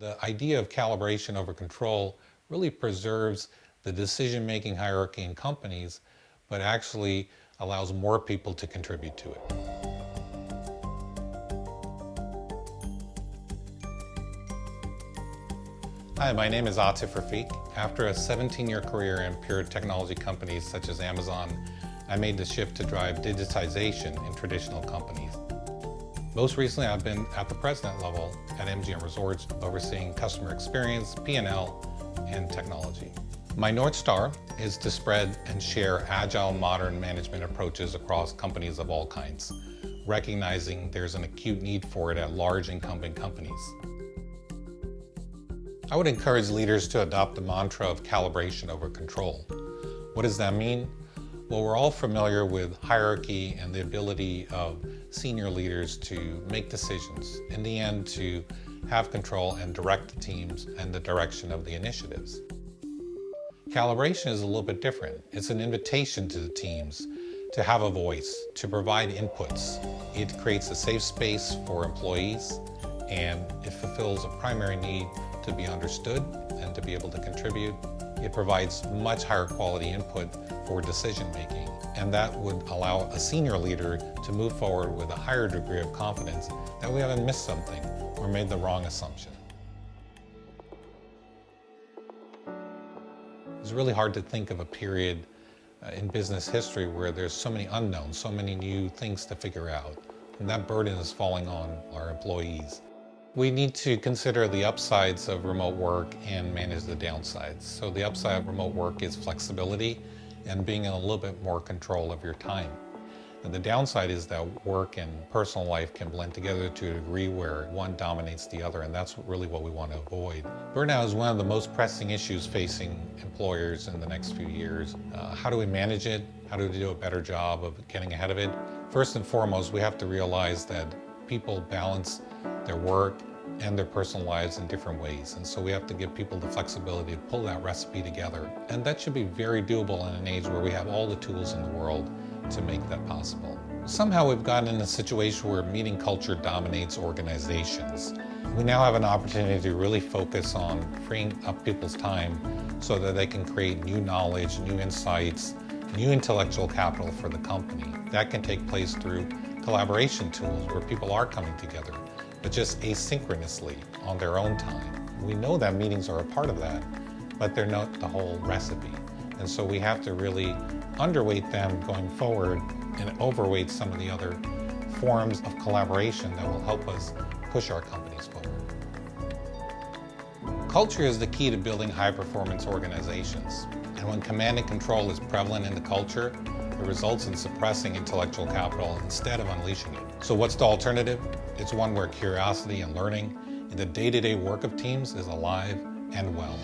The idea of calibration over control really preserves the decision-making hierarchy in companies, but actually allows more people to contribute to it. Hi, my name is Atif Rafiq. After a 17-year career in pure technology companies such as Amazon, I made the shift to drive digitization in traditional companies. Most recently, I've been at the president level at MGM Resorts, overseeing customer experience, P&L, and technology. My North Star is to spread and share agile, modern management approaches across companies of all kinds, recognizing there's an acute need for it at large incumbent companies. I would encourage leaders to adopt the mantra of calibration over control. What does that mean? Well, we're all familiar with hierarchy and the ability of senior leaders to make decisions, in the end to have control and direct the teams and the direction of the initiatives. Calibration is a little bit different. It's an invitation to the teams to have a voice, to provide inputs. It creates a safe space for employees, and it fulfills a primary need to be understood and to be able to contribute. It provides much higher quality input for decision making, and that would allow a senior leader to move forward with a higher degree of confidence that we haven't missed something or made the wrong assumption. It's really hard to think of a period in business history where there's so many unknowns, so many new things to figure out, and that burden is falling on our employees. We need to consider the upsides of remote work and manage the downsides. So the upside of remote work is flexibility and being in a little bit more control of your time. And the downside is that work and personal life can blend together to a degree where one dominates the other, and that's really what we want to avoid. Burnout is one of the most pressing issues facing employers in the next few years. How do we manage it? How do we do a better job of getting ahead of it? First and foremost, we have to realize that people balance their work and their personal lives in different ways. And so we have to give people the flexibility to pull that recipe together. And that should be very doable in an age where we have all the tools in the world to make that possible. Somehow we've gotten in a situation where meeting culture dominates organizations. We now have an opportunity to really focus on freeing up people's time so that they can create new knowledge, new insights, new intellectual capital for the company. That can take place through collaboration tools where people are coming together, but just asynchronously on their own time. We know that meetings are a part of that, but they're not the whole recipe. And so we have to really underweight them going forward and overweight some of the other forms of collaboration that will help us push our companies forward. Culture is the key to building high-performance organizations. And when command and control is prevalent in the culture, it results in suppressing intellectual capital instead of unleashing it. So what's the alternative? It's one where curiosity and learning in the day-to-day work of teams is alive and well.